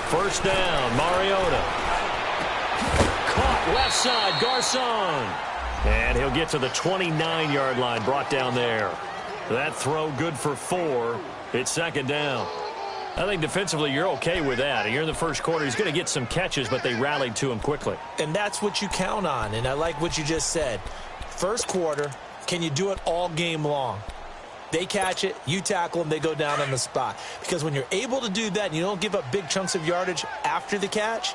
First down, Mariota. Caught left side, Garcon. And he'll get to the 29-yard line, brought down there. That throw good for 4. It's second down. I think defensively you're okay with that. Here in the first quarter, he's going to get some catches, but they rallied to him quickly. And that's what you count on, and I like what you just said. First quarter, can you do it all game long? They catch it, you tackle them, they go down on the spot. Because when you're able to do that and you don't give up big chunks of yardage after the catch,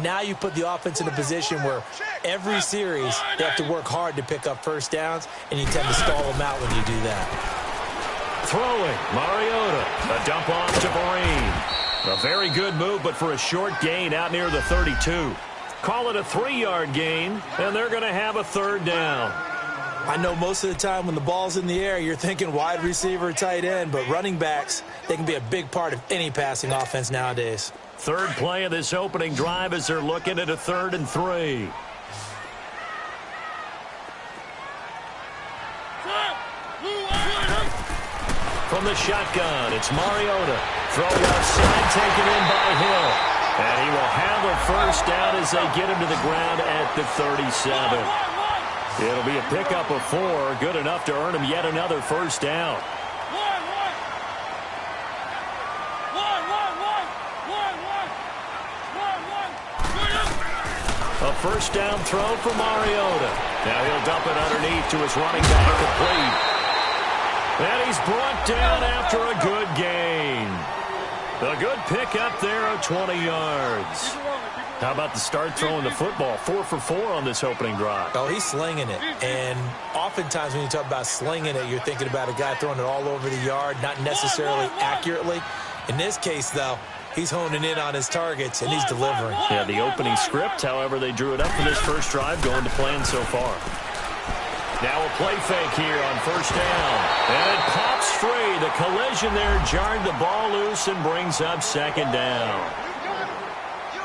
now you put the offense in a position where every series they have to work hard to pick up first downs, and you tend to stall them out when you do that. Throwing, Mariota. A dump off to Vereen. A very good move, but for a short gain out near the 32. Call it a 3-yard gain, and they're going to have a third down. I know most of the time when the ball's in the air, you're thinking wide receiver, tight end, but running backs, they can be a big part of any passing offense nowadays. Third play of this opening drive as they're looking at a 3rd and 3. From the shotgun, it's Mariota. Throw left side, taken in by Hill. And he will have a first down as they get him to the ground at the 37. It'll be a pickup of 4, good enough to earn him yet another first down. A first down throw for Mariota. Now he'll dump it underneath to his running back, complete. And he's brought down after a good gain. A good pickup there of 20 yards. How about the start throwing the football? 4 for 4 on this opening drive. Oh, he's slinging it. And oftentimes when you talk about slinging it, you're thinking about a guy throwing it all over the yard, not necessarily accurately. In this case, though, he's honing in on his targets, and he's delivering. Yeah, the opening script, however, they drew it up for this first drive, going to plan so far. Now a play fake here on first down. And it pops free. The collision there jarred the ball loose and brings up second down.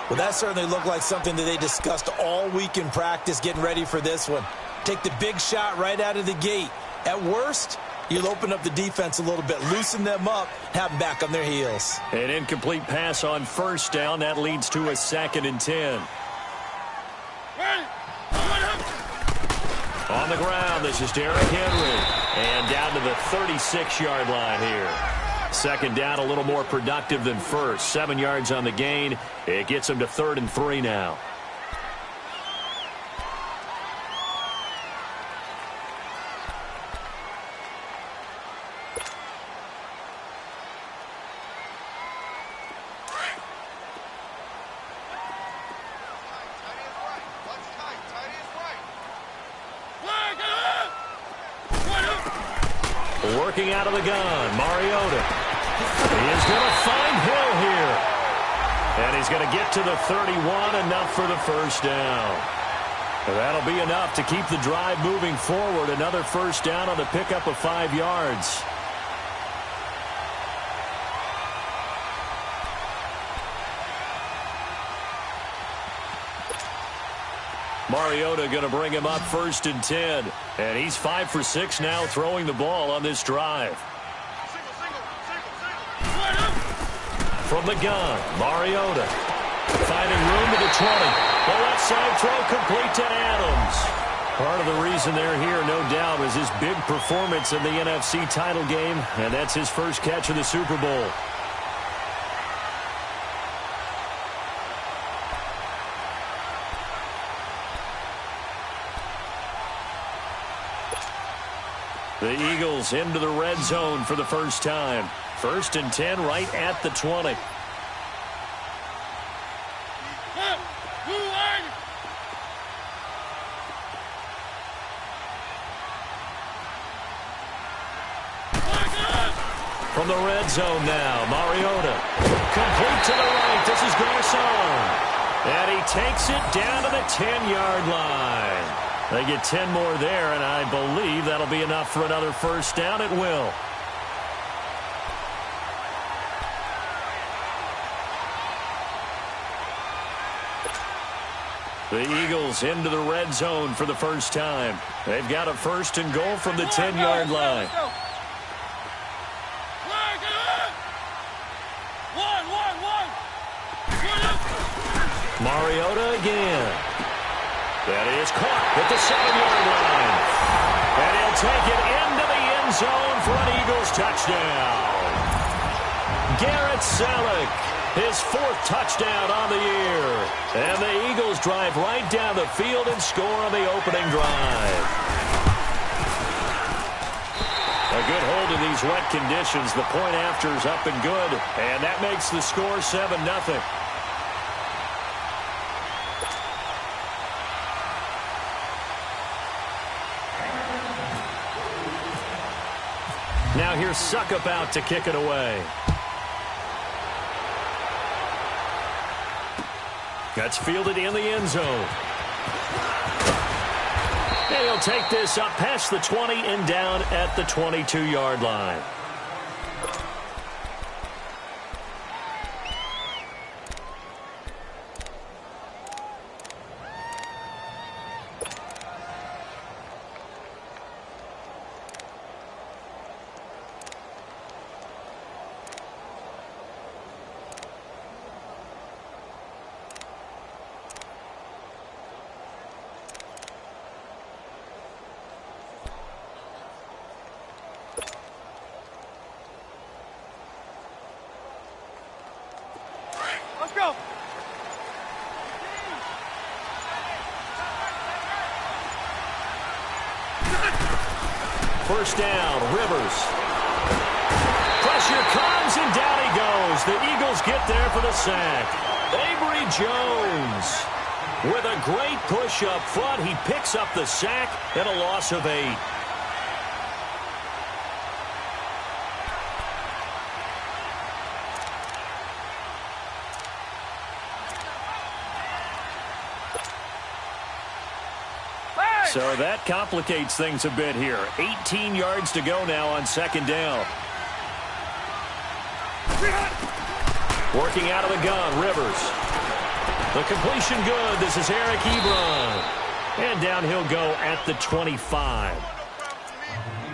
Well, that certainly looked like something that they discussed all week in practice getting ready for this one. Take the big shot right out of the gate. At worst, you'll open up the defense a little bit, loosen them up, have them back on their heels. An incomplete pass on first down. That leads to a 2nd and 10. On the ground, this is Derrick Henry. And down to the 36-yard line here. Second down, a little more productive than first. 7 yards on the gain. It gets him to 3rd and 3 now. Working out of the gun, Mariota. He is going to find Hill here. And he's going to get to the 31, enough for the first down. That'll be enough to keep the drive moving forward. Another first down on the pickup of 5 yards. Mariota going to bring him up 1st and 10. And he's 5 for 6 now throwing the ball on this drive. From the gun, Mariota. Finding room to the 20. The left side throw complete to Adams. Part of the reason they're here, no doubt, was his big performance in the NFC title game. And that's his first catch of the Super Bowl. The Eagles into the red zone for the first time. 1st and 10 right at the 20. From the red zone now, Mariota. Complete to the right. This is Garcon. And he takes it down to the 10-yard line. They get 10 more there, and I believe that'll be enough for another first down. It will. The Eagles into the red zone for the first time. They've got a 1st and goal from the 10-yard line. Mariota again. That is caught at the 7-yard line. And he'll take it into the end zone for an Eagles touchdown. Garrett Selleck, his 4th touchdown on the year. And the Eagles drive right down the field and score on the opening drive. A good hold in these wet conditions. The point after is up and good. And that makes the score 7-0. Now here's Suckup out to kick it away. That's fielded in the end zone. And he'll take this up past the 20 and down at the 22-yard line. First down, Rivers. Pressure comes, and down he goes. The Eagles get there for the sack. Avery Jones with a great push up front. He picks up the sack and a loss of 8. So that complicates things a bit here. 18 yards to go now on second down. Working out of the gun, Rivers. The completion good. This is Eric Ebron. And down he'll go at the 25.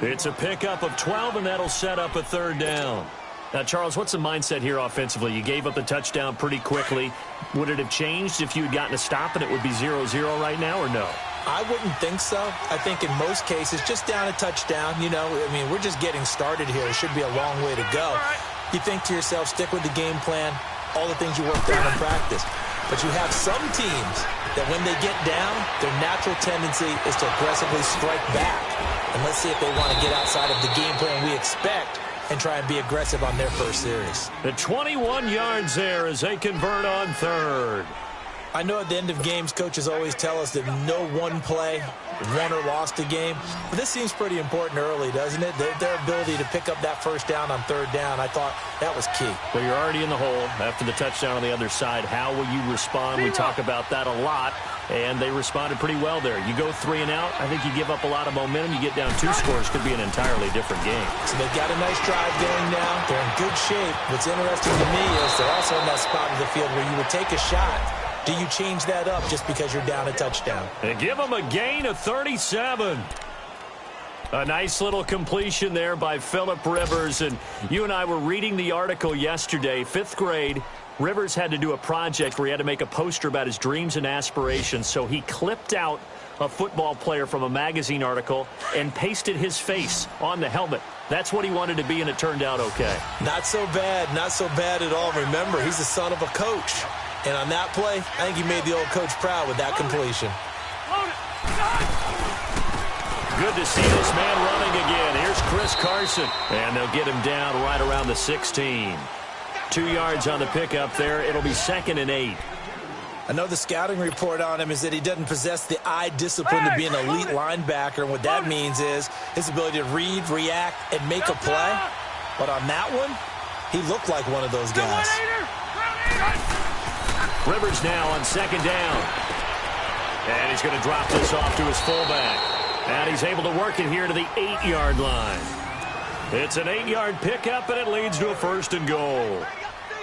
It's a pickup of 12, and that'll set up a third down. Now, Charles, what's the mindset here offensively? You gave up the touchdown pretty quickly. Would it have changed if you had gotten a stop and it would be 0-0 right now, or no? I wouldn't think so. I think in most cases, just down a touchdown, you know, I mean, we're just getting started here. It should be a long way to go. You think to yourself, stick with the game plan, all the things you worked out in practice. But you have some teams that when they get down, their natural tendency is to aggressively strike back. And let's see if they want to get outside of the game plan we expect and try and be aggressive on their first series. The 21 yards there as they convert on third. I know at the end of games, coaches always tell us that no one play won or lost a game. But this seems pretty important early, doesn't it? Their ability to pick up that first down on third down, I thought that was key. Well, you're already in the hole after the touchdown on the other side. How will you respond? We talk about that a lot, and they responded pretty well there. You go 3 and out, I think you give up a lot of momentum. You get down 2 scores, could be an entirely different game. So they've got a nice drive going now. They're in good shape. What's interesting to me is they're also in that spot of the field where you would take a shot. Do you change that up just because you're down a touchdown? And give them a gain of 37. A nice little completion there by Phillip Rivers. And you and I were reading the article yesterday, 5th grade. Rivers had to do a project where he had to make a poster about his dreams and aspirations. So he clipped out a football player from a magazine article and pasted his face on the helmet. That's what he wanted to be, and it turned out okay. Not so bad. Not so bad at all. Remember, he's the son of a coach. And on that play, I think he made the old coach proud with that completion. Good to see this man running again. Here's Chris Carson. And they'll get him down right around the 16. 2 yards on the pickup there. It'll be 2nd and 8. I know the scouting report on him is that he doesn't possess the eye discipline to be an elite linebacker. And what that means is his ability to read, react, and make a play. But on that one, he looked like one of those guys. Rivers now on 2nd down. And he's going to drop this off to his fullback. And he's able to work it here to the 8-yard line. It's an 8-yard pickup, and it leads to a 1st and goal.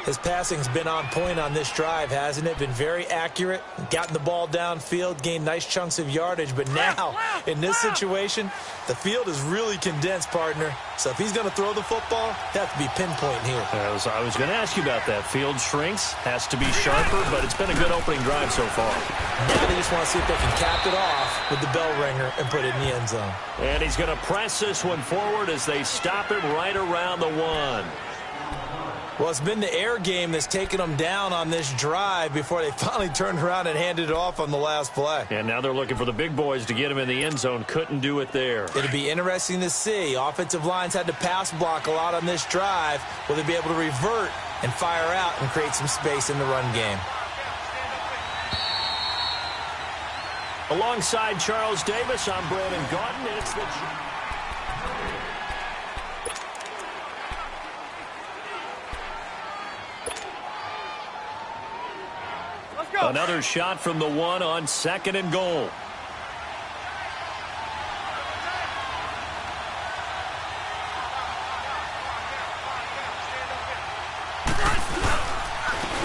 His passing's been on point on this drive, hasn't it? Been very accurate, gotten the ball downfield, gained nice chunks of yardage. But now, in this situation, the field is really condensed, partner. So if he's going to throw the football, they have to be pinpoint here. I was going to ask you about that. Field shrinks, has to be sharper, but it's been a good opening drive so far. Now they just want to see if they can cap it off with the bell ringer and put it in the end zone. And he's going to press this one forward as they stop him right around the 1. Well, it's been the air game that's taken them down on this drive before they finally turned around and handed it off on the last play. And now they're looking for the big boys to get him in the end zone. Couldn't do it there. It'll be interesting to see. Offensive lines had to pass block a lot on this drive. Will they be able to revert and fire out and create some space in the run game? Alongside Charles Davis, I'm Brandon Gaudin. It's the... Another shot from the 1 on 2nd and goal.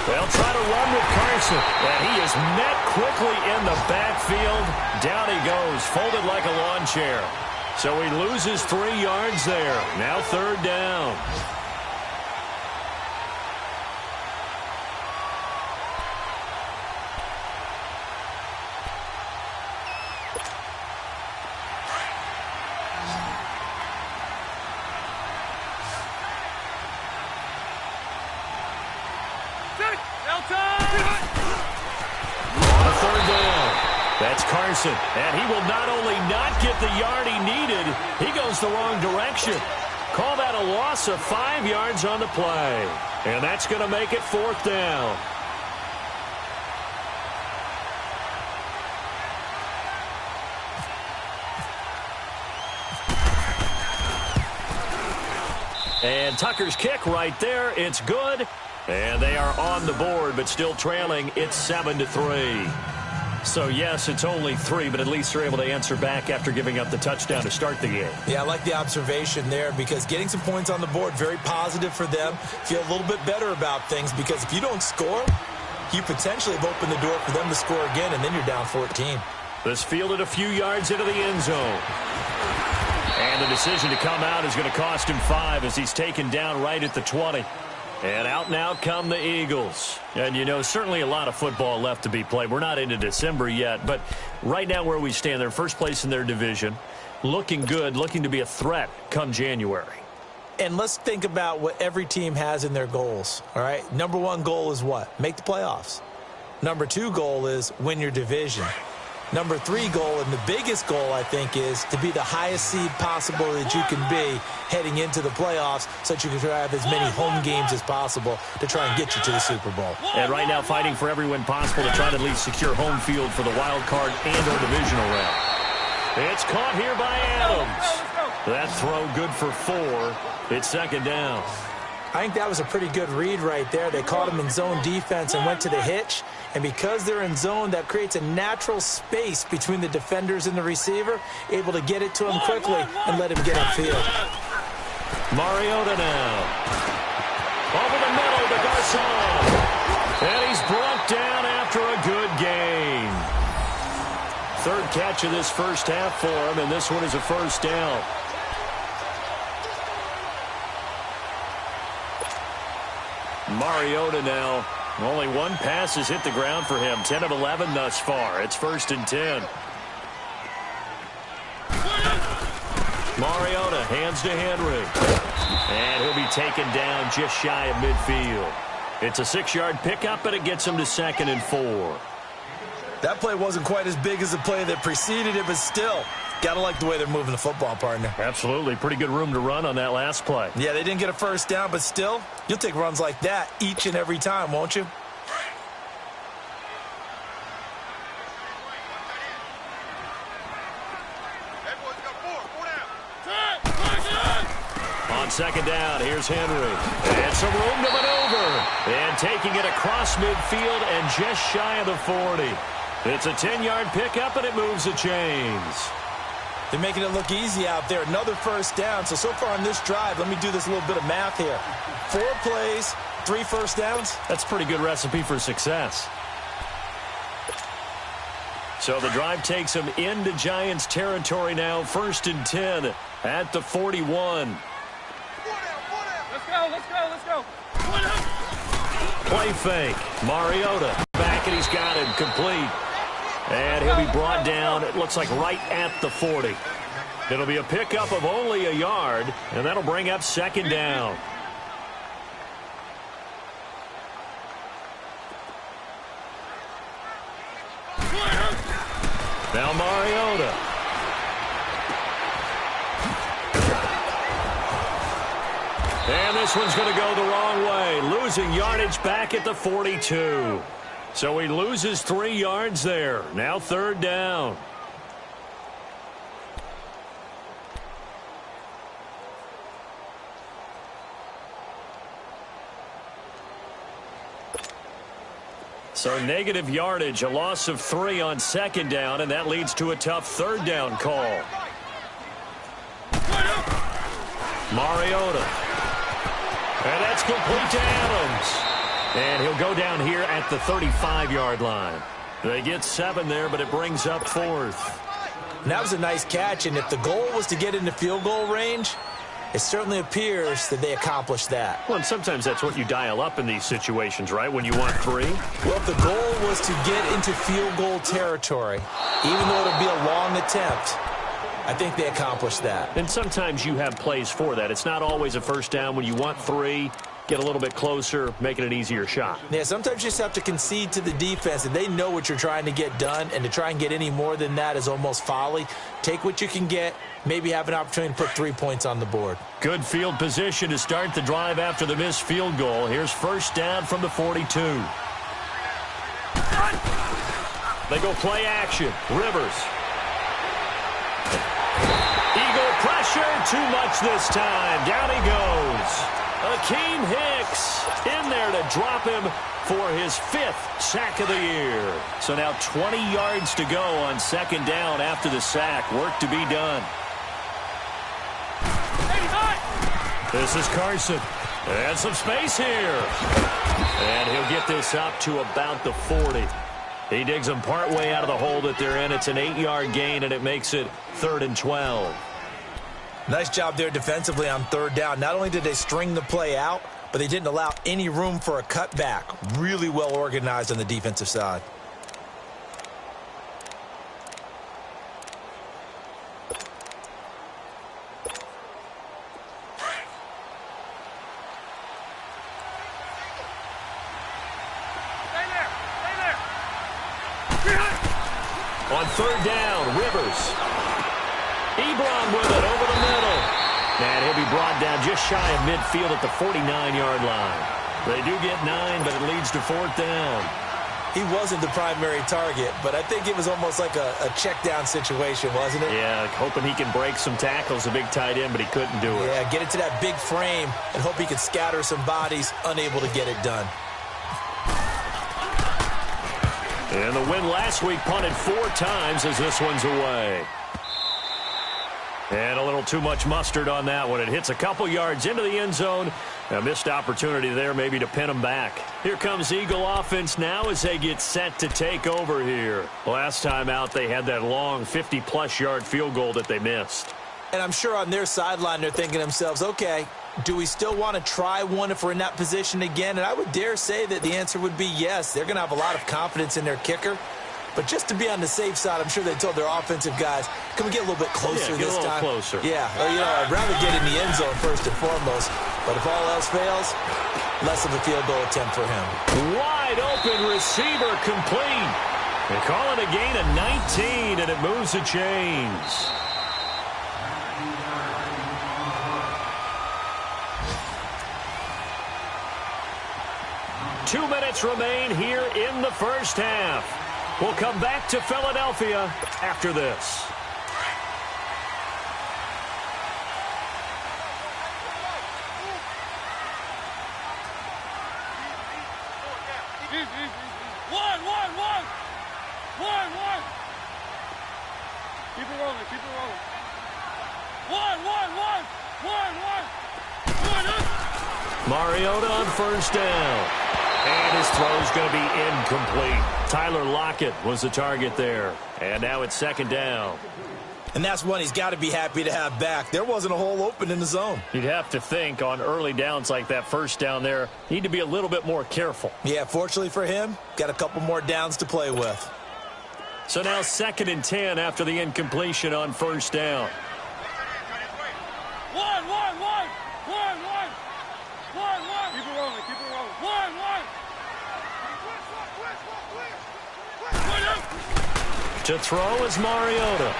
They'll try to run with Carson, and he is met quickly in the backfield. Down he goes, folded like a lawn chair. So he loses 3 yards there. Now 3rd down. That's Carson, and he will not only not get the yard he needed, he goes the wrong direction. Call that a loss of 5 yards on the play. And that's going to make it 4th down. And Tucker's kick right there, it's good. And they are on the board, but still trailing. It's 7-3. So, yes, it's only 3, but at least they're able to answer back after giving up the touchdown to start the game. Yeah, I like the observation there because getting some points on the board, very positive for them. Feel a little bit better about things because if you don't score, you potentially have opened the door for them to score again, and then you're down 14. This fielded a few yards into the end zone. And the decision to come out is going to cost him 5 as he's taken down right at the 20. And out and out come the Eagles. And, you know, certainly a lot of football left to be played. We're not into December yet, but right now where we stand, they're first place in their division, looking good, looking to be a threat come January. And let's think about what every team has in their goals, all right? Number 1 goal is what? Make the playoffs. Number 2 goal is win your division. Number 3 goal, and the biggest goal, I think, is to be the highest seed possible that you can be heading into the playoffs so that you can have as many home games as possible to try and get you to the Super Bowl. And right now fighting for every win possible to try to at least secure home field for the wild card and or divisional round. It's caught here by Adams. That throw good for 4. It's 2nd down. I think that was a pretty good read right there. They caught him in zone defense and went to the hitch. And because they're in zone, that creates a natural space between the defenders and the receiver, able to get it to him quickly and let him get upfield. Mariota now. Over the middle to Garcon. And he's brought down after a good game. 3rd catch of this first half for him, and this one is a 1st down. Mariota now. Only 1 pass has hit the ground for him. 10 of 11 thus far. It's 1st and 10. Mariota hands to Henry. And he'll be taken down just shy of midfield. It's a 6-yard pickup, but it gets him to 2nd and 4. That play wasn't quite as big as the play that preceded it, but still, got to like the way they're moving the football, partner. Absolutely. Pretty good room to run on that last play. Yeah, they didn't get a 1st down, but still, you'll take runs like that each and every time, won't you? On 2nd down, here's Henry. And some room to maneuver. And taking it across midfield and just shy of the 40. It's a 10-yard pickup, and it moves the chains. They're making it look easy out there. Another 1st down. So far on this drive, let me do this little bit of math here. 4 plays, 3 first downs. That's a pretty good recipe for success. So the drive takes them into Giants territory now. 1st and 10 at the 41. Let's go. Play fake. Mariota back, and he's got him complete. And he'll be brought down, it looks like right at the 40. It'll be a pickup of only a yard, and that'll bring up 2nd down. Now Mariota. And this one's going to go the wrong way. Losing yardage back at the 42. So he loses 3 yards there. Now 3rd down. So negative yardage, a loss of 3 on 2nd down, and that leads to a tough 3rd down call. Mariota. And that's complete to Adams. And he'll go down here at the 35-yard line. They get 7 there, but it brings up 4th. And that was a nice catch, and if the goal was to get into field goal range, it certainly appears that they accomplished that. Well, and sometimes that's what you dial up in these situations, right, when you want 3? Well, if the goal was to get into field goal territory, even though it'll be a long attempt, I think they accomplished that. And sometimes you have plays for that. It's not always a 1st down. When you want 3, get a little bit closer, make it an easier shot. Yeah, sometimes you just have to concede to the defense, and they know what you're trying to get done, and to try and get any more than that is almost folly. Take what you can get, maybe have an opportunity to put 3 points on the board. Good field position to start the drive after the missed field goal. Here's 1st down from the 42. They go play action. Rivers. Eagle pressure, too much this time. Down he goes. Akeem Hicks in there to drop him for his 5th sack of the year. So now 20 yards to go on 2nd down after the sack. Work to be done. This is Carson. And some space here. And he'll get this up to about the 40. He digs them partway out of the hole that they're in. It's an 8-yard gain, and it makes it 3rd and 12. Nice job there defensively on 3rd down. Not only did they string the play out, but they didn't allow any room for a cutback. Really well organized on the defensive side. On 3rd down, Rivers. Ebron with it over the middle. And he'll be brought down just shy of midfield at the 49-yard line. They do get 9, but it leads to 4th down. He wasn't the primary target, but I think it was almost like a check down situation, wasn't it? Yeah, hoping he can break some tackles, a big tight end, but he couldn't do it. Yeah, get it to that big frame and hope he could scatter some bodies, unable to get it done. And the win last week punted 4 times as this one's away. And a little too much mustard on that one. It hits a couple yards into the end zone. A missed opportunity there maybe to pin them back. Here comes Eagle offense now as they get set to take over here. Last time out they had that long 50-plus yard field goal that they missed. And I'm sure on their sideline they're thinking to themselves, okay, do we still want to try one if we're in that position again? And I would dare say that the answer would be yes. They're going to have a lot of confidence in their kicker. But just to be on the safe side, I'm sure they told their offensive guys, can we get a little bit closer this time? Closer. Yeah, well, you know, I'd rather get in the end zone first and foremost. But if all else fails, less of a field goal attempt for him. Wide open receiver complete. They call it a gain of 19, and it moves the chains. Two minutes remain here in the first half. We'll come back to Philadelphia after this. One. Keep it rolling. One. Mariota on first down. And his throw's going to be incomplete. Tyler Lockett was the target there. And now it's second down. And that's one he's got to be happy to have back. There wasn't a hole open in the zone. You'd have to think on early downs like that first down there, need to be a little bit more careful. Yeah, fortunately for him, got a couple more downs to play with. So now 2nd and 10 after the incompletion on first down. One. Keep it rolling. One. To throw is Mariota.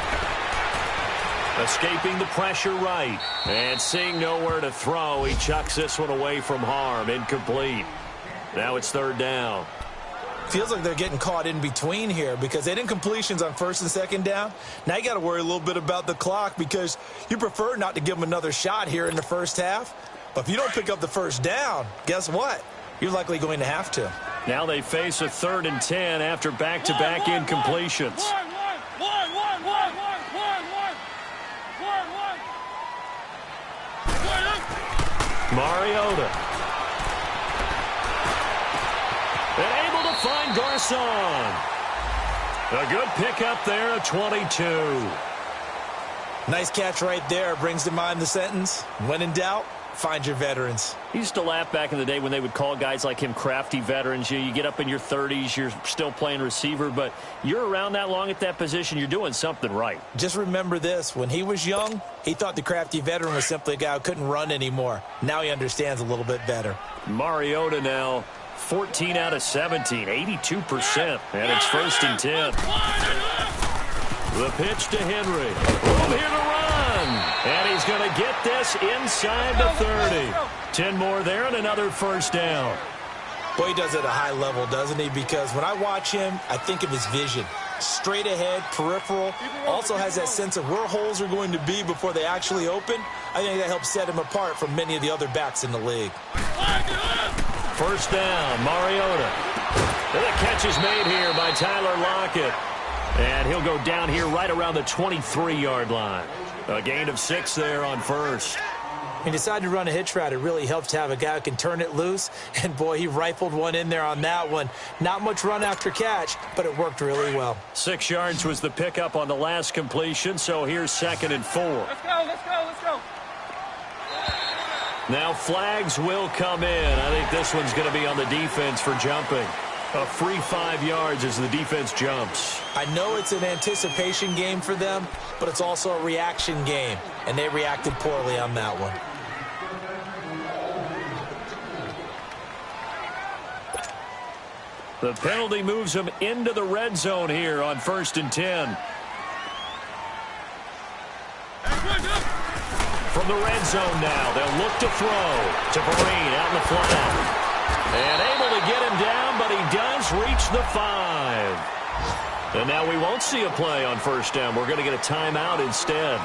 Escaping the pressure right. And seeing nowhere to throw, he chucks this one away from harm. Incomplete. Now it's 3rd down. Feels like they're getting caught in between here because they didn't completions on 1st and 2nd down. Now you got to worry a little bit about the clock because you prefer not to give them another shot here in the first half. But if you don't pick up the first down, guess what? You're likely going to have to. Now they face a 3rd and 10 after back-to-back incompletions. One. Mariota. And able to find Garcon. A good pickup there at 22. Nice catch right there. Brings to mind the sentence, when in doubt, find your veterans. He used to laugh back in the day when they would call guys like him crafty veterans. You get up in your 30s, you're still playing receiver, but you're around that long at that position, you're doing something right. Just remember this. When he was young, he thought the crafty veteran was simply a guy who couldn't run anymore. Now he understands a little bit better. Mariota now 14 out of 17, 82%, and it's 1st and 10. The pitch to Henry. Room here to run. And he's going to get this inside the 30. 10 more there and another first down. Boy, he does it at a high level, doesn't he? Because when I watch him, I think of his vision. Straight ahead, peripheral. Also has that sense of where holes are going to be before they actually open. I think that helps set him apart from many of the other backs in the league. First down, Mariota. And the catch is made here by Tyler Lockett. And he'll go down here right around the 23-yard line. A gain of 6 there on first. He decided to run a hitch route. It really helps to have a guy who can turn it loose. And, boy, he rifled one in there on that one. Not much run after catch, but it worked really well. 6 yards was the pickup on the last completion, so here's 2nd and 4. Let's go. Now flags will come in. I think this one's going to be on the defense for jumping. A free 5 yards as the defense jumps. I know it's an anticipation game for them, but it's also a reaction game, and they reacted poorly on that one. The penalty moves them into the red zone here on 1st and 10. From the red zone now, they'll look to throw to Vereen out in the flat. And able to get him down, but he does reach the 5. And now we won't see a play on first down. We're going to get a timeout instead,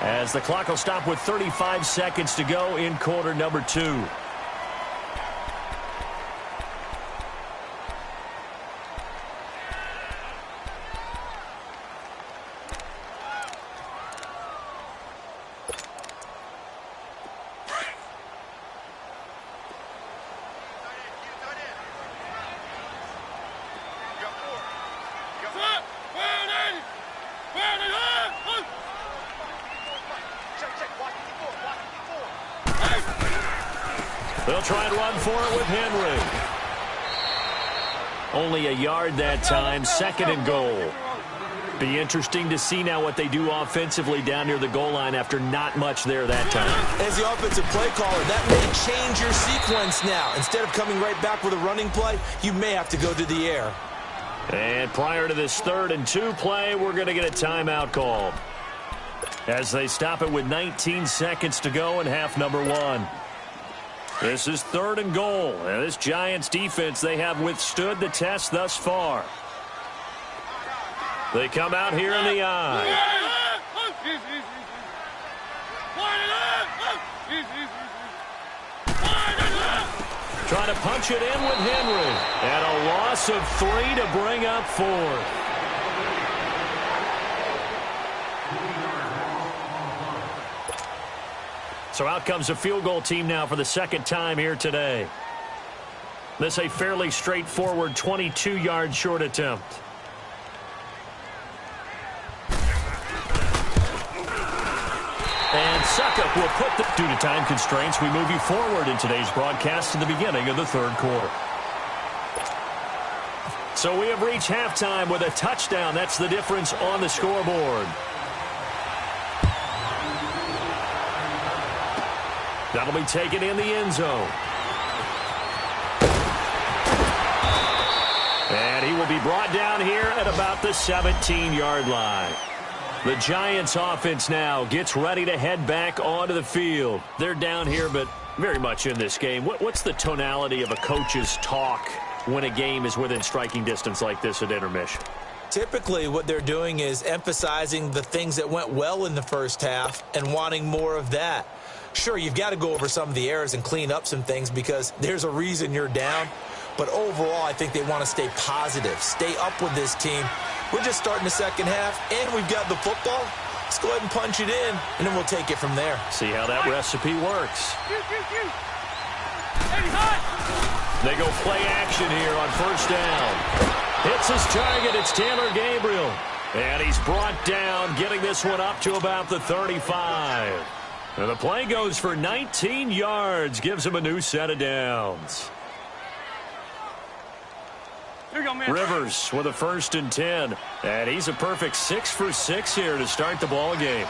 as the clock will stop with 35 seconds to go in quarter number 2. They'll try and run for it with Henry. Only a yard that time, 2nd and goal. Be interesting to see now what they do offensively down near the goal line after not much there that time. As the offensive play caller, that may change your sequence now. Instead of coming right back with a running play, you may have to go to the air. And prior to this 3rd and 2 play, we're going to get a timeout called, as they stop it with 19 seconds to go in half number 1. This is 3rd and goal. And this Giants defense, they have withstood the test thus far. They come out here in the eye. Trying to punch it in with Henry. And a loss of 3 to bring up 4th. So out comes a field goal team now for the second time here today. This a fairly straightforward 22-yard short attempt. And Suckup will put the... Due to time constraints, we move you forward in today's broadcast to the beginning of the third quarter. So we have reached halftime with a touchdown. That's the difference on the scoreboard. That'll be taken in the end zone. And he will be brought down here at about the 17-yard line. The Giants offense now gets ready to head back onto the field. They're down here, but very much in this game. What's the tonality of a coach's talk when a game is within striking distance like this at intermission? Typically, what they're doing is emphasizing the things that went well in the first half and wanting more of that. Sure, you've got to go over some of the errors and clean up some things because there's a reason you're down. But overall, I think they want to stay positive, stay up with this team. We're just starting the second half, and we've got the football. Let's go ahead and punch it in, and then we'll take it from there. See how that recipe works. They go play action here on first down. Hits his target. It's Taylor Gabriel. And he's brought down, getting this one up to about the 35. And the play goes for 19 yards, gives him a new set of downs. Rivers with a 1st and 10. And he's a perfect 6 for 6 here to start the ball game.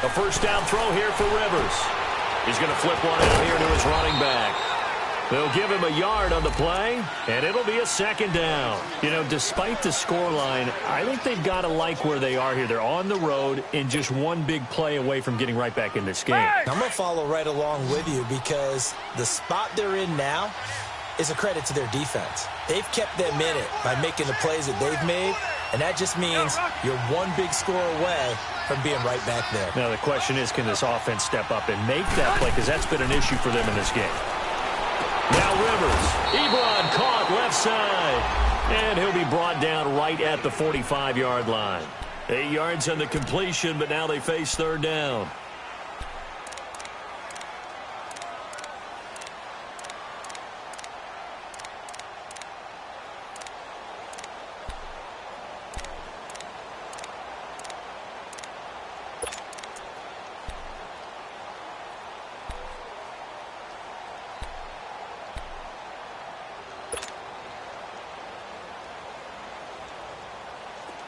A first down throw here for Rivers. He's going to flip one out here to his running back. They'll give him a yard on the play, and it'll be a second down. You know, despite the scoreline, I think they've got to like where they are here. They're on the road and just one big play away from getting right back in this game. I'm going to follow right along with you because the spot they're in now is a credit to their defense. They've kept them in it by making the plays that they've made, and that just means you're one big score away from being right back there. Now, the question is, can this offense step up and make that play? Because that's been an issue for them in this game. Now Rivers, Ebron caught left side, and he'll be brought down right at the 45-yard line. 8 yards on the completion, but now they face third down.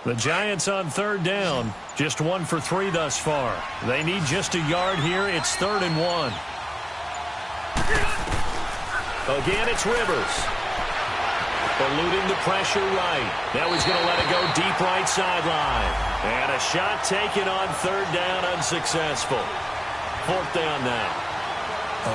The Giants on third down, just 1 for 3 thus far. They need just a yard here. It's 3rd and 1. Again, it's Rivers. Eluding the pressure right. Now he's going to let it go deep right sideline. And a shot taken on third down, unsuccessful. 4th down now.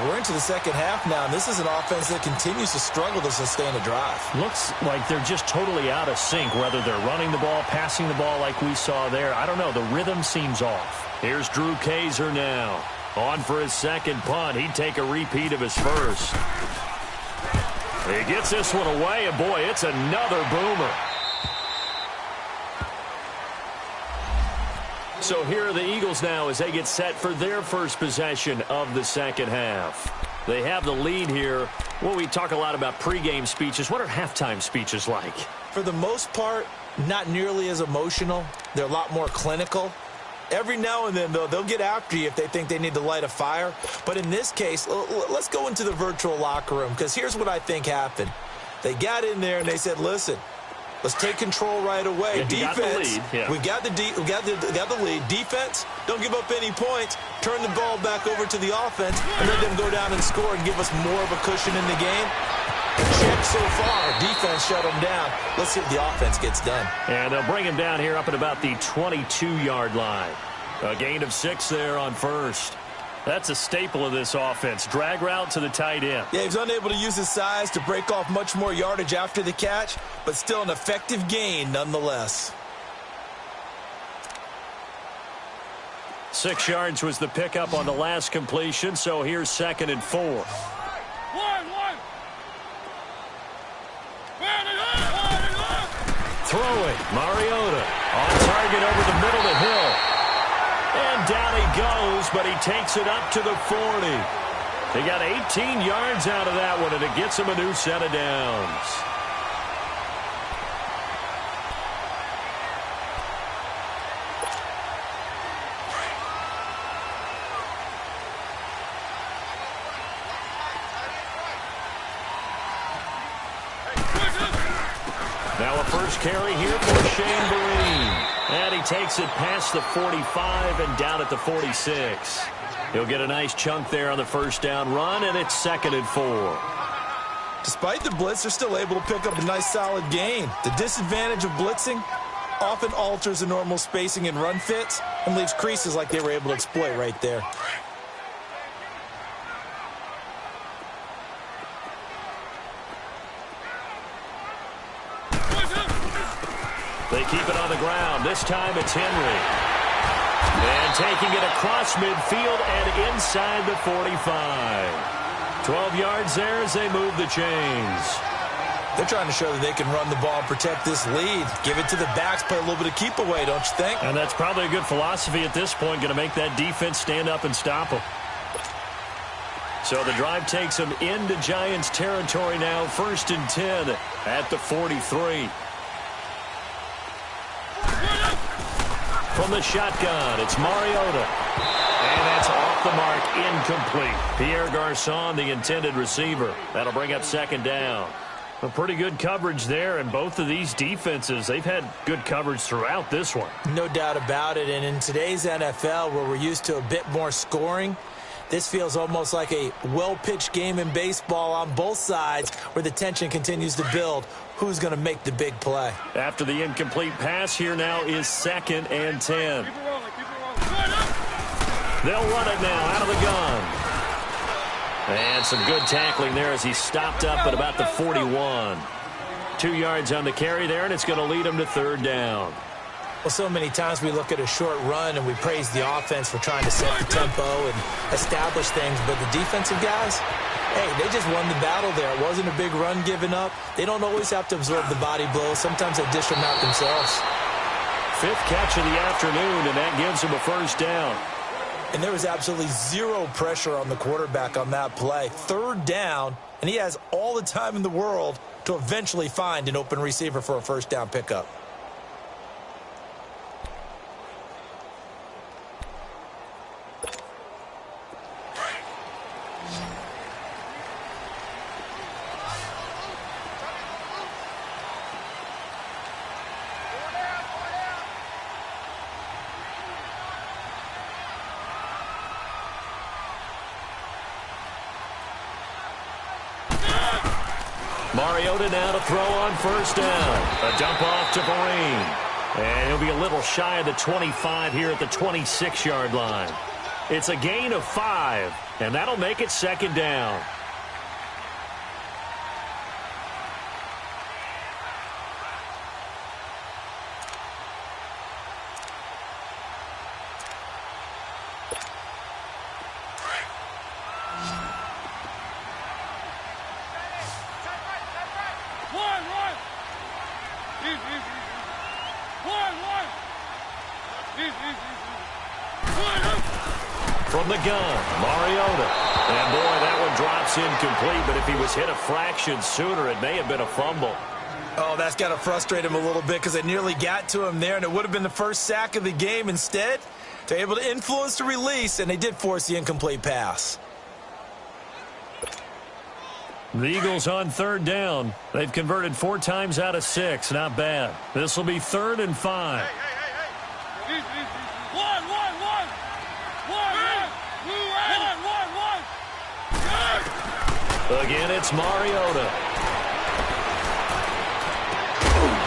We're into the second half now, and this is an offense that continues to struggle to sustain a drive. Looks like they're just totally out of sync, whether they're running the ball, passing the ball like we saw there. I don't know. The rhythm seems off. Here's Drew Kaiser now. On for his second punt. He'd take a repeat of his first. He gets this one away, and boy, it's another boomer. So here are the Eagles now as they get set for their first possession of the second half. They have the lead here. Well, we talk a lot about pregame speeches. What are halftime speeches like? For the most part, not nearly as emotional. They're a lot more clinical. Every now and then, though, they'll get after you if they think they need to light a fire. But in this case, let's go into the virtual locker room, because here's what I think happened. They got in there and they said, listen, let's take control right away. Yeah, defense, we got the lead. Defense, don't give up any points. Turn the ball back over to the offense and let them go down and score and give us more of a cushion in the game. Check so far. Defense shut them down. Let's see if the offense gets done. And they'll bring him down here up at about the 22-yard line. A gain of 6 there on first. That's a staple of this offense. Drag route to the tight end. Yeah, he's unable to use his size to break off much more yardage after the catch, but still an effective gain nonetheless. 6 yards was the pickup on the last completion, so here's 2nd and 4. One. Throwing, Mariota. On target over the middle to Hill. And down he goes, but he takes it up to the 40. They got 18 yards out of that one, and it gets him a new set of downs. Now a first carry here for Shane Vereen. And he takes it past the 45 and down at the 46. He'll get a nice chunk there on the first down run, and it's 2nd and 4. Despite the blitz, they're still able to pick up a nice solid gain. The disadvantage of blitzing often alters the normal spacing and run fits and leaves creases like they were able to exploit right there. They keep it on the ground. This time it's Henry. And taking it across midfield and inside the 45. 12 yards there as they move the chains. They're trying to show that they can run the ball and protect this lead. Give it to the backs, play a little bit of keep away, don't you think? And that's probably a good philosophy at this point, going to make that defense stand up and stop them. So the drive takes them into Giants territory now, 1st and 10 at the 43. From the shotgun, it's Mariota. And that's off the mark, incomplete. Pierre Garçon, the intended receiver. That'll bring up 2nd down. A pretty good coverage there, and both of these defenses, they've had good coverage throughout this one. No doubt about it, and in today's NFL, where we're used to a bit more scoring, this feels almost like a well-pitched game in baseball on both sides where the tension continues to build. Who's going to make the big play? After the incomplete pass, here now is 2nd and 10. They'll run it now out of the gun. And some good tackling there as he stopped up at about the 41. 2 yards on the carry there, and it's going to lead him to 3rd down. Well, so many times we look at a short run and we praise the offense for trying to set the tempo and establish things, but the defensive guys, hey, they just won the battle there. It wasn't a big run given up. They don't always have to absorb the body blows. Sometimes they dish them out themselves. 5th catch of the afternoon, and that gives him a 1st down. And there was absolutely zero pressure on the quarterback on that play. 3rd down, and he has all the time in the world to eventually find an open receiver for a 1st down pickup. Mariota now to throw on 1st down. A dump off to Vereen. And he'll be a little shy of the 25 here at the 26-yard line. It's a gain of 5, and that'll make it 2nd down. From the gun, Mariota. And boy, that one drops incomplete, but if he was hit a fraction sooner, it may have been a fumble. Oh, that's got to frustrate him a little bit because they nearly got to him there, and it would have been the first sack of the game. Instead, they're able to influence the release, and they did force the incomplete pass. The Eagles on 3rd down. They've converted 4 times out of 6. Not bad. This will be 3rd and 5. Again, it's Mariota.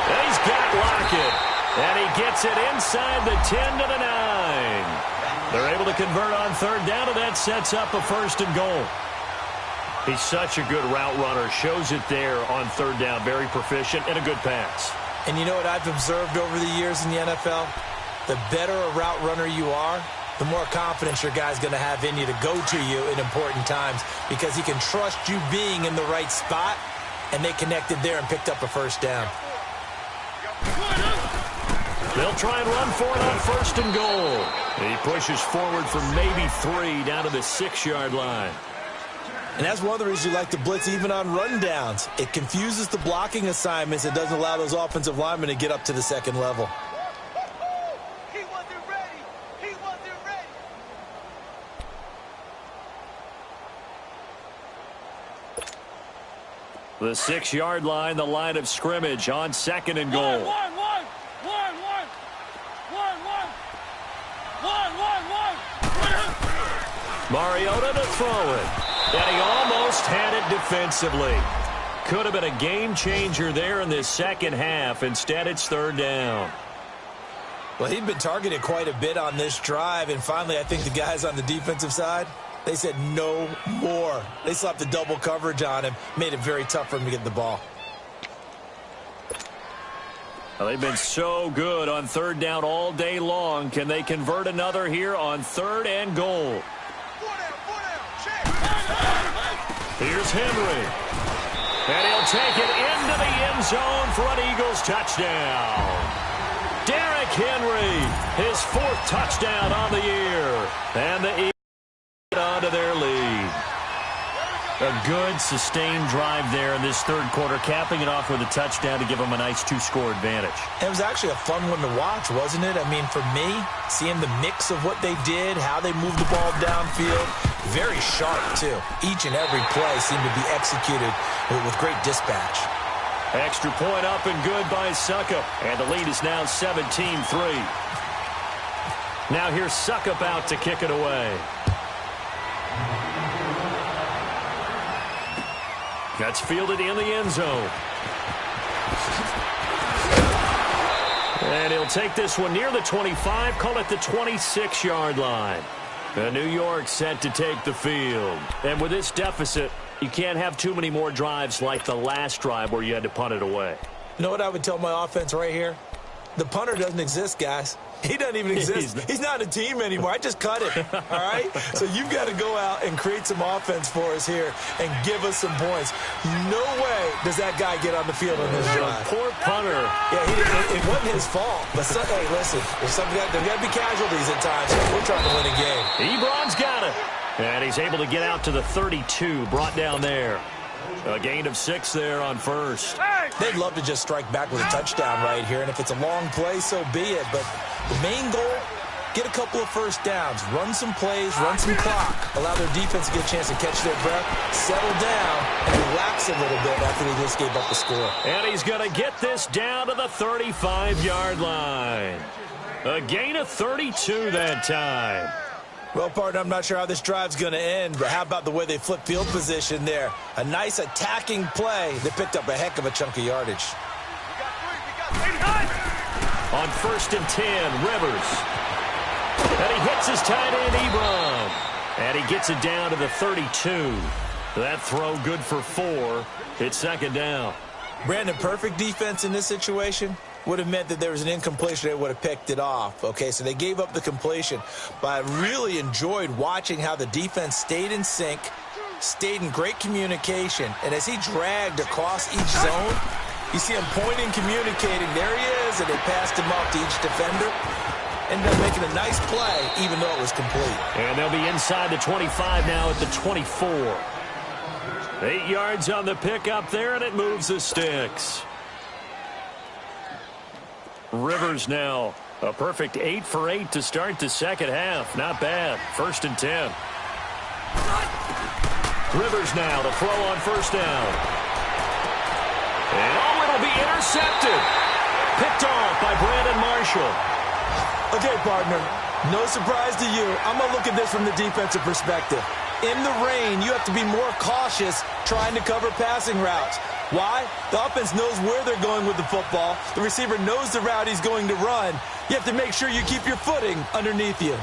And he's got Lockett. And he gets it inside the 10 to the 9. They're able to convert on 3rd down, and that sets up a 1st and goal. He's such a good route runner. Shows it there on 3rd down. Very proficient and a good pass. And you know what I've observed over the years in the NFL? The better a route runner you are, the more confidence your guy's going to have in you to go to you in important times because he can trust you being in the right spot and they connected there and picked up a first down. They'll try and run for it on 1st and goal. He pushes forward for maybe 3 down to the 6-yard line. And that's one of the reasons you like to blitz even on rundowns. It confuses the blocking assignments. It doesn't allow those offensive linemen to get up to the second level. He wasn't ready. He wasn't ready. The 6-yard line, the line of scrimmage on 2nd and goal. One. Mariota to throw it. And he almost had it defensively. Could have been a game changer there in this second half. Instead, it's 3rd down. Well, he'd been targeted quite a bit on this drive, and finally I think the guys on the defensive side, they said no more. They slapped the double coverage on him, made it very tough for him to get the ball. Well, they've been so good on 3rd down all day long. Can they convert another here on 3rd and goal? Here's Henry. And he'll take it into the end zone for an Eagles touchdown. Derrick Henry, his 4th touchdown on the year. And the Eagles get onto their lead. A good, sustained drive there in this 3rd quarter, capping it off with a touchdown to give them a nice 2-score advantage. It was actually a fun one to watch, wasn't it? I mean, for me, seeing the mix of what they did, how they moved the ball downfield, very sharp, too. Each and every play seemed to be executed with great dispatch. Extra point up and good by Suckup. And the lead is now 17-3. Now here's Suckup out to kick it away. That's fielded in the end zone. And he'll take this one near the 25, call it the 26-yard line. And New York set to take the field. And with this deficit, you can't have too many more drives like the last drive where you had to punt it away. You know what I would tell my offense right here? The punter doesn't exist, guys. He doesn't even exist. He's not a team anymore. I just cut him, all right? So you've got to go out and create some offense for us here and give us some points. No way does that guy get on the field on this drive. Poor punter. Yeah, it wasn't his fault. But, hey, listen, there's got to be casualties at times. We're trying to win a game. Ebron's got it. And he's able to get out to the 32, brought down there. A gain of 6 there on 1st. They'd love to just strike back with a touchdown right here, and if it's a long play, so be it. But the main goal, get a couple of first downs, run some plays, run some clock, allow their defense to get a chance to catch their breath, settle down, and relax a little bit after they just gave up the score. And he's going to get this down to the 35-yard line. A gain of 32 that time. Well, partner, I'm not sure how this drive's going to end, but how about the way they flip field position there? A nice attacking play. They picked up a heck of a chunk of yardage. On 1st and 10, Rivers. And he hits his tight end, Ebron. And he gets it down to the 32. That throw good for 4. It's 2nd down. Brandon, perfect defense in this situation would have meant that there was an incompletion. They would have picked it off. Okay, so they gave up the completion. But I really enjoyed watching how the defense stayed in sync, stayed in great communication. And as he dragged across each zone, you see him pointing, communicating. There he is, and they passed him off to each defender. Ended up making a nice play, even though it was complete. And they'll be inside the 25 now at the 24. 8 yards on the pickup there, and it moves the sticks. Rivers now a perfect 8 for 8 to start the second half. Not bad. 1st and 10. Rivers now to throw on 1st down. And it'll be intercepted. Picked off by Brandon Marshall. Okay, partner, no surprise to you. I'm going to look at this from the defensive perspective. In the rain, you have to be more cautious trying to cover passing routes. Why? The offense knows where they're going with the football. The receiver knows the route he's going to run. You have to make sure you keep your footing underneath you.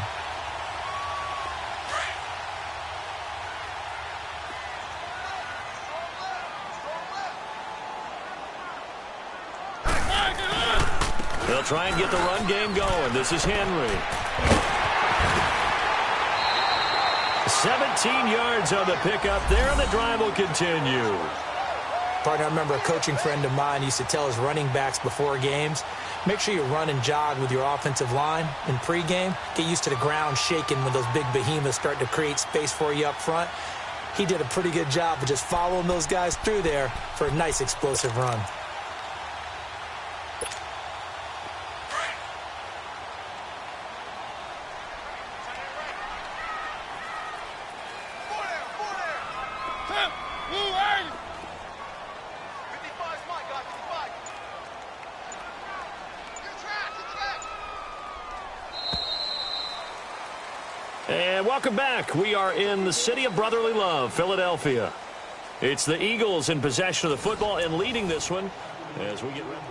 They'll try and get the run game going. This is Henry. 17 yards on the pickup there, and the drive will continue. Partner, I remember a coaching friend of mine used to tell his running backs before games, make sure you run and jog with your offensive line in pregame. Get used to the ground shaking when those big behemoths start to create space for you up front. He did a pretty good job of just following those guys through there for a nice explosive run. And welcome back. We are in the city of brotherly love, Philadelphia. It's the Eagles in possession of the football and leading this one as we get ready.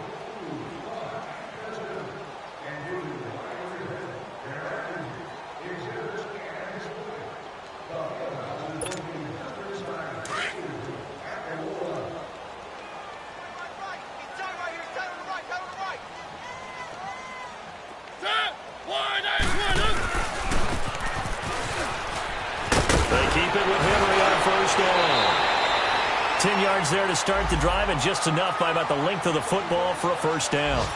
There to start the drive, and just enough by about the length of the football for a first down.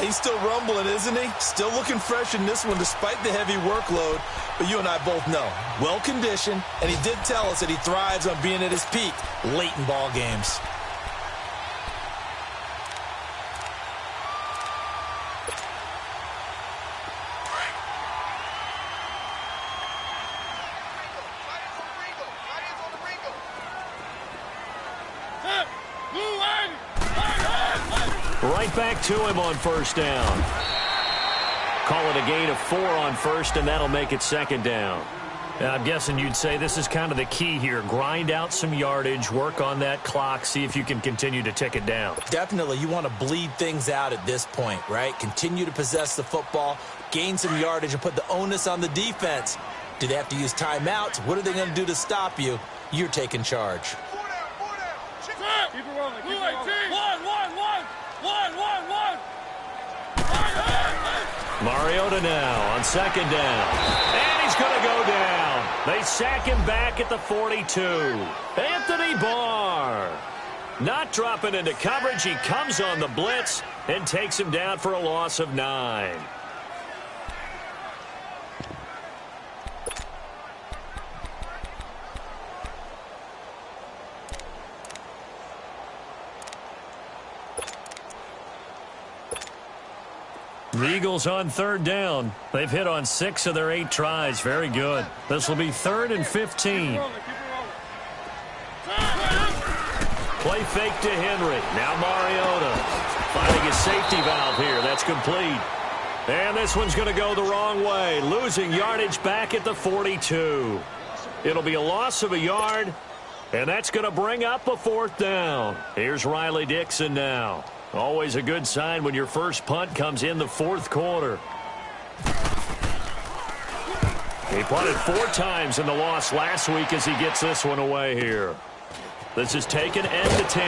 He's still rumbling, isn't he? Still looking fresh in this one despite the heavy workload. But you and I both know, well-conditioned, and he did tell us that he thrives on being at his peak late in ball games. Right back to him on first down. Call it a gain of 4 on first, and that'll make it second down. I'm guessing you'd say this is kind of the key here. Grind out some yardage, work on that clock, see if you can continue to tick it down. Definitely. You want to bleed things out at this point, right? Continue to possess the football, gain some yardage, and put the onus on the defense. Do they have to use timeouts? What are they going to do to stop you? You're taking charge. Keep it rolling. Keep it rolling. Mariota now on second down. And he's going to go down. They sack him back at the 42. Anthony Barr. Not dropping into coverage. He comes on the blitz and takes him down for a loss of 9. The Eagles on third down. They've hit on 6 of their 8 tries. Very good. This will be 3rd and 15. Play fake to Henry. Now Mariota finding his safety valve here. That's complete. And this one's going to go the wrong way. Losing yardage back at the 42. It'll be a loss of a yard, and that's going to bring up a 4th down. Here's Riley Dixon now. Always a good sign when your first punt comes in the 4th quarter. He punted 4 times in the loss last week as he gets this one away here. This is taken at the 10.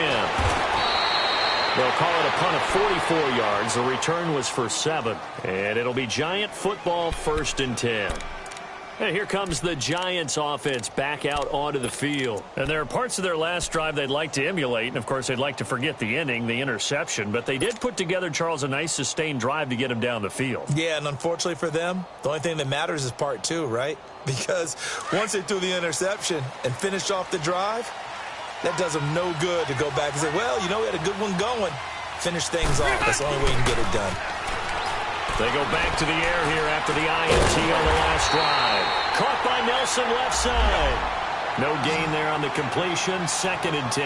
They'll call it a punt of 44 yards. The return was for 7. And it'll be Giant football 1st and 10. And here comes the Giants offense back out onto the field. And there are parts of their last drive they'd like to emulate. And, of course, they'd like to forget the inning, the interception. But they did put together, Charles, a nice sustained drive to get him down the field. Yeah, and unfortunately for them, the only thing that matters is part 2, right? Because once they threw the interception and finished off the drive, that does them no good to go back and say, well, you know, we had a good one going. Finish things off. That's the only way you can get it done. They go back to the air here after the INT on the last drive. Caught by Nelson left side. No gain there on the completion. 2nd and 10.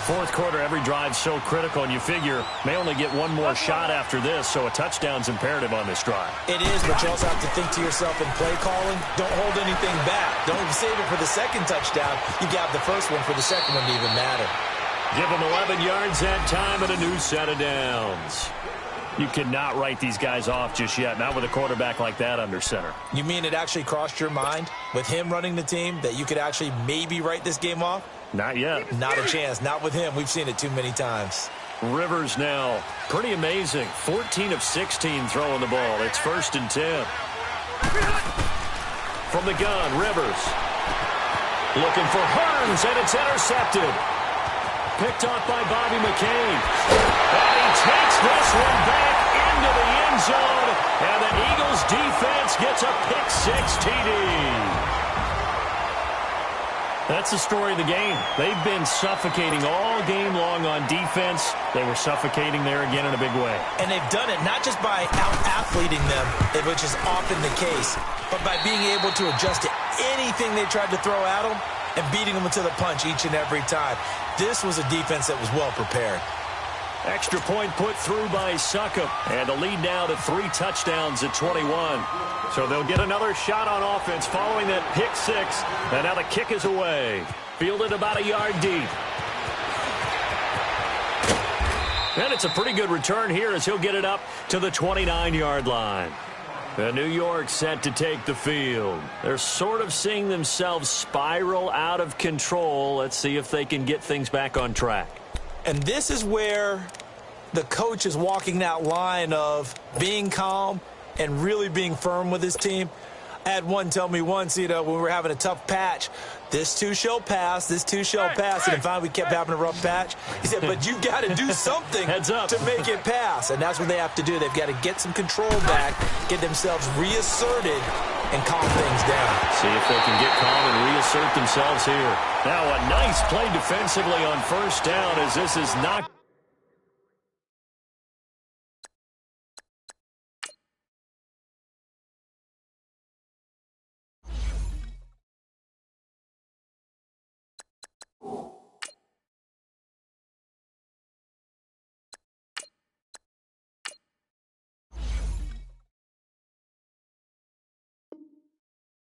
4th quarter, every drive's so critical, and you figure may only get one more shot after this, so a touchdown's imperative on this drive. It is, but you also have to think to yourself in play calling, don't hold anything back. Don't save it for the second touchdown. You got the first one for the second one to even matter. Give them 11 yards that time and a new set of downs. You cannot write these guys off just yet, not with a quarterback like that under center. You mean it actually crossed your mind with him running the team that you could actually maybe write this game off? Not yet. Not a chance. Not with him. We've seen it too many times. Rivers now. Pretty amazing. 14 of 16 throwing the ball. It's 1st and 10. From the gun, Rivers. Looking for Hearns, and it's intercepted. Picked off by Bobby McCain. And he takes this one back into the end zone. And the Eagles defense gets a pick-6 TD. That's the story of the game. They've been suffocating all game long on defense. They were suffocating there again in a big way. And they've done it not just by out-athleting them, which is often the case, but by being able to adjust to anything they tried to throw at them and beating them to the punch each and every time. This was a defense that was well prepared. Extra point put through by Succop. And the lead now to 3 touchdowns at 21. So they'll get another shot on offense following that pick-6. And now the kick is away. Fielded about a yard deep. And it's a pretty good return here as he'll get it up to the 29-yard line. And New York set to take the field. They're sort of seeing themselves spiral out of control. Let's see if they can get things back on track. And this is where the coach is walking that line of being calm and really being firm with his team. I had one tell me once, when we were having a tough patch, this too shall pass, this too shall pass. And finally we kept having a rough patch. He said, but you've got to do something Heads up. to make it pass. And that's what they have to do. They've got to get some control back, get themselves reasserted, and calm things down. See if they can get calm and reassert themselves here. Now a nice play defensively on first down as this is not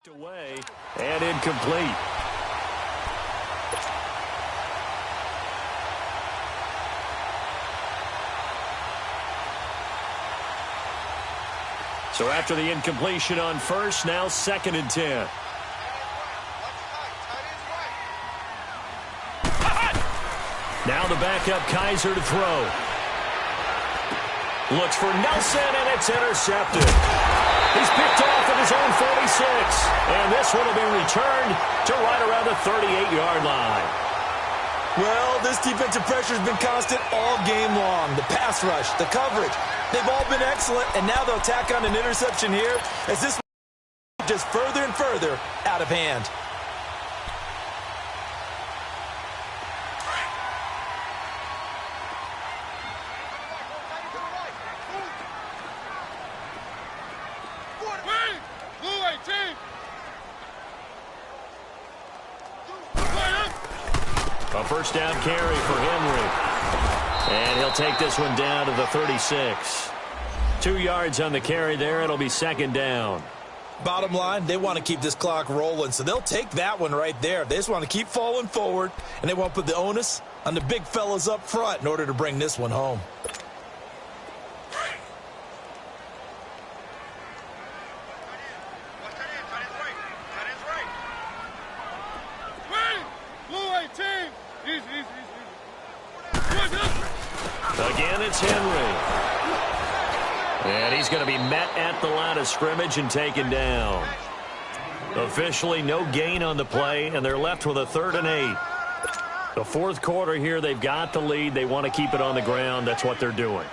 away and incomplete. So after the incompletion on first, now 2nd and 10. Now the backup Kaiser to throw. Looks for Nelson, and it's intercepted. He's picked off at his own 46. And this one will be returned to right around the 38-yard line. Well, this defensive pressure has been constant all game long. The pass rush, the coverage, they've all been excellent, and now they'll tack on an interception here as this just further and further out of hand. A first down carry for Henry. And he'll take this one down to the 36. 2 yards on the carry there. It'll be 2nd down. Bottom line, they want to keep this clock rolling, so they'll take that one right there. They just want to keep falling forward, and they want to put the onus on the big fellas up front in order to bring this one home. Again, it's Henry. And he's going to be met at the line of scrimmage and taken down. Officially, no gain on the play, and they're left with a 3rd and 8. The 4th quarter here, they've got the lead. They want to keep it on the ground. That's what they're doing.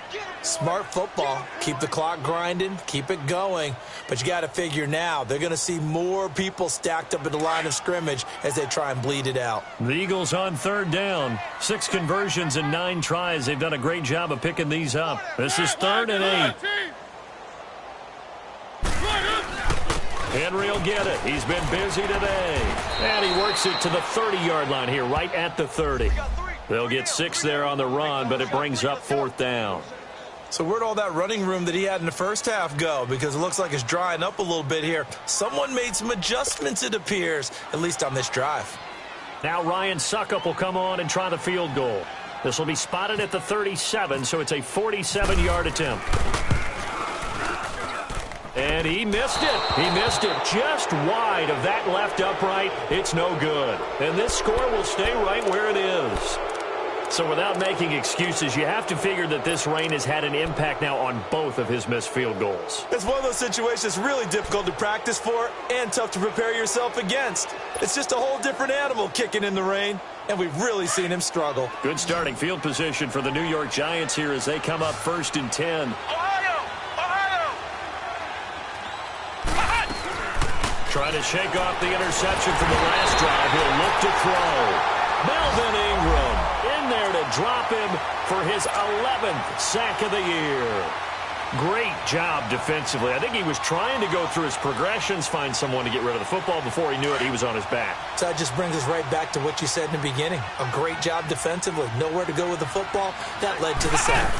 Smart football. Keep the clock grinding. Keep it going. But you got to figure now, they're going to see more people stacked up at the line of scrimmage as they try and bleed it out. The Eagles on 3rd down. 6 conversions and 9 tries. They've done a great job of picking these up. This is 3rd and 8. Henry will get it. He's been busy today. And he works it to the 30-yard line here, right at the 30. They'll get 6 there on the run, but it brings up 4th down. So where'd all that running room that he had in the first half go? Because it looks like it's drying up a little bit here. Someone made some adjustments, it appears, at least on this drive. Now Ryan Succop will come on and try the field goal. This will be spotted at the 37, so it's a 47-yard attempt. And he missed it. He missed it just wide of that left upright. It's no good. And this score will stay right where it is. So without making excuses, you have to figure that this rain has had an impact now on both of his missed field goals. It's one of those situations really difficult to practice for and tough to prepare yourself against. It's just a whole different animal kicking in the rain, and we've really seen him struggle. Good starting field position for the New York Giants here as they come up 1st and 10. Trying to shake off the interception from the last drive. He'll look to throw. Melvin Ingram in there to drop him for his 11th sack of the year. Great job defensively. I think he was trying to go through his progressions, find someone to get rid of the football. Before he knew it, he was on his back. So that just brings us right back to what you said in the beginning. A great job defensively. Nowhere to go with the football. That led to the sack.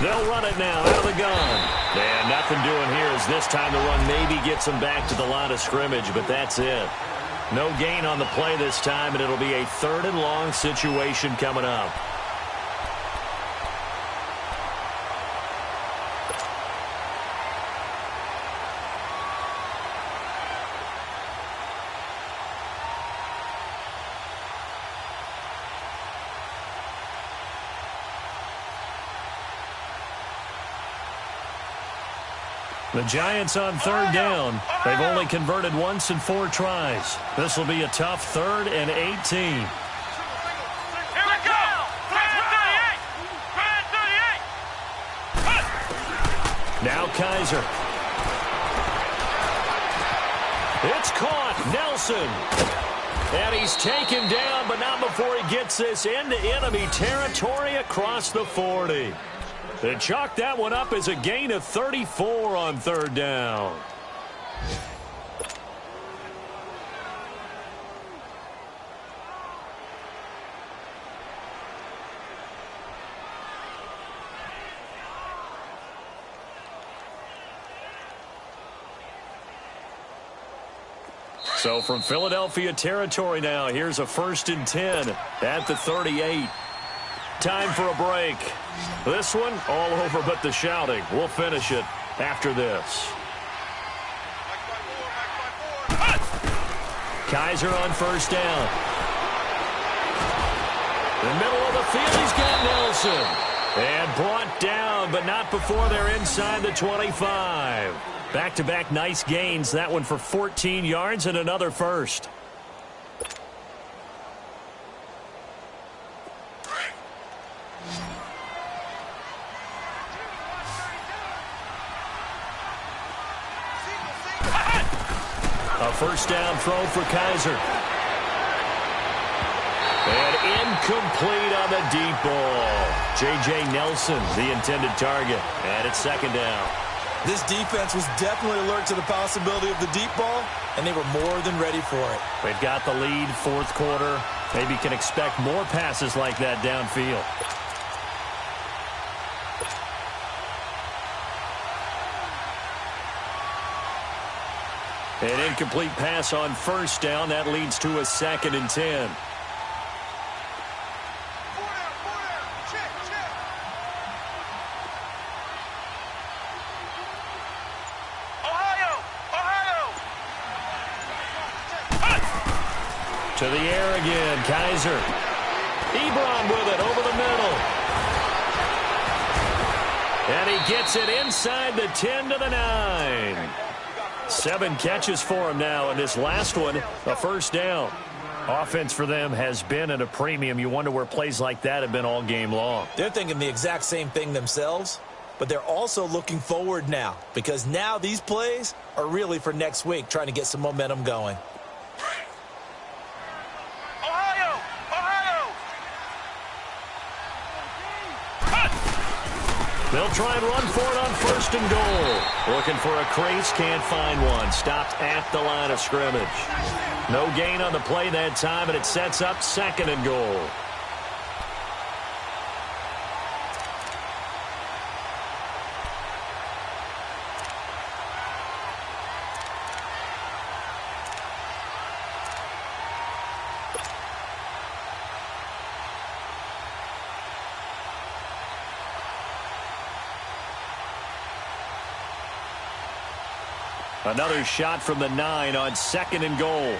They'll run it now out of the gun. And nothing doing here as this time the run maybe gets them back to the line of scrimmage, but that's it. No gain on the play this time, and it'll be a 3rd and long situation coming up. The Giants on 3rd down. They've only converted once in 4 tries. This will be a tough 3rd and 18. Here we go! 38! Now Kaiser. It's caught. Nelson. And he's taken down, but not before he gets this into enemy territory across the 40. They chalk that one up as a gain of 34 on 3rd down. So from Philadelphia territory now, here's a 1st and 10 at the 38. Time for a break. This one all over but the shouting. We'll finish it after this. Kaiser on 1st down. In the middle of the field, he's got Nelson. And brought down, but not before they're inside the 25. Back-to-back nice gains. That one for 14 yards and another first. A 1st down throw for Kaiser. And incomplete on the deep ball. J.J. Nelson, the intended target. And it's 2nd down. This defense was definitely alert to the possibility of the deep ball, and they were more than ready for it. They've got the lead, 4th quarter. Maybe can expect more passes like that downfield. An incomplete pass on 1st down. That leads to a 2nd and 10. To the air again, Kaiser. Ebron with it over the middle. And he gets it inside the 10 to the 9. 7 catches for him now, and this last one, a 1st down. Offense for them has been at a premium. You wonder where plays like that have been all game long. They're thinking the exact same thing themselves, but they're also looking forward now, because now these plays are really for next week, trying to get some momentum going. They'll try and run for it on 1st and goal. Looking for a crease, can't find one. Stopped at the line of scrimmage. No gain on the play that time, and it sets up 2nd and goal. Another shot from the 9 on 2nd and goal.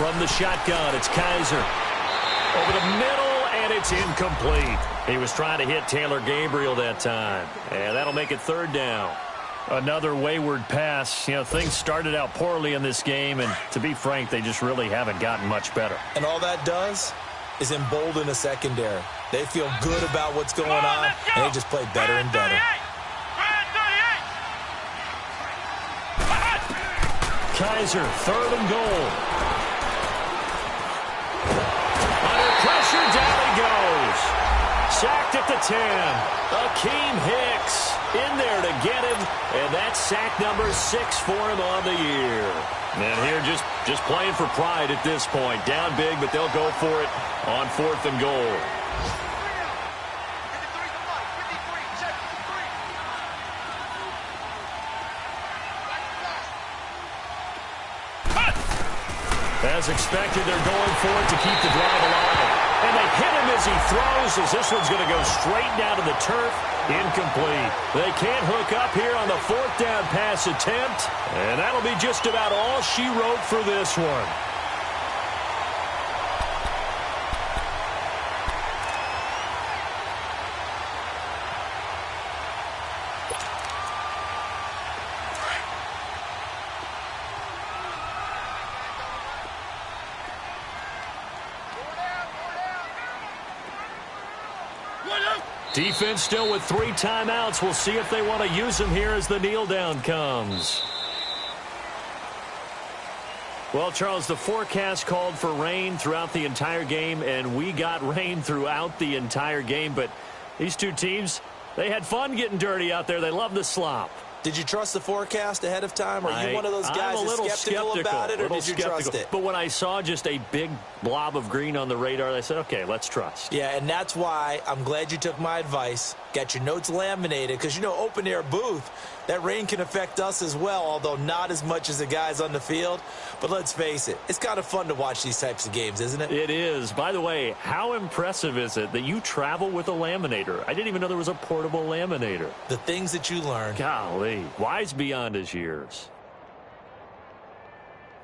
from the shotgun. It's Kaiser. Over the middle, and it's incomplete. He was trying to hit Taylor Gabriel that time. And that'll make it third down. Another wayward pass. You know, things started out poorly in this game, and to be frank, they just really haven't gotten much better. And all that does is embolden the secondary. They feel good about what's going on, and they just play better and better. Kaiser, third and goal. Under pressure, down he goes. Sacked at the 10. Akeem Hicks in there to get him, and that's sack number 6 for him on the year. And here just playing for pride at this point. Down big, but they'll go for it on 4th and goal. As expected, they're going for it to keep the drive alive. And they hit him as he throws, as this one's going to go straight down to the turf. Incomplete. They can't hook up here on the 4th down pass attempt. And that'll be just about all she wrote for this one. Defense still with 3 timeouts. We'll see if they want to use them here as the kneel down comes. Well, Charles, the forecast called for rain throughout the entire game, and we got rain throughout the entire game. But these two teams, they had fun getting dirty out there. They love the slop. Did you trust the forecast ahead of time? Are you one of those guys that's skeptical about it, or did you trust it? But when I saw just a big blob of green on the radar, I said, okay, let's trust. Yeah, and that's why I'm glad you took my advice. Got your notes laminated, because, you know, open-air booth, that rain can affect us as well, although not as much as the guys on the field. But let's face it, it's kind of fun to watch these types of games, isn't it? It is. By the way, how impressive is it that you travel with a laminator? I didn't even know there was a portable laminator. The things that you learn. Golly, wise beyond his years.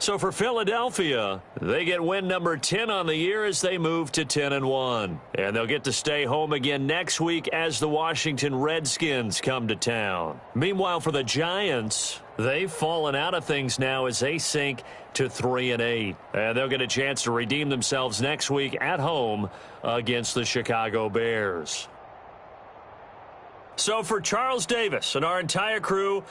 So for Philadelphia, they get win number 10 on the year as they move to 10-1. And they'll get to stay home again next week as the Washington Redskins come to town. Meanwhile, for the Giants, they've fallen out of things now as they sink to 3-8. And they'll get a chance to redeem themselves next week at home against the Chicago Bears. So for Charles Davis and our entire crew,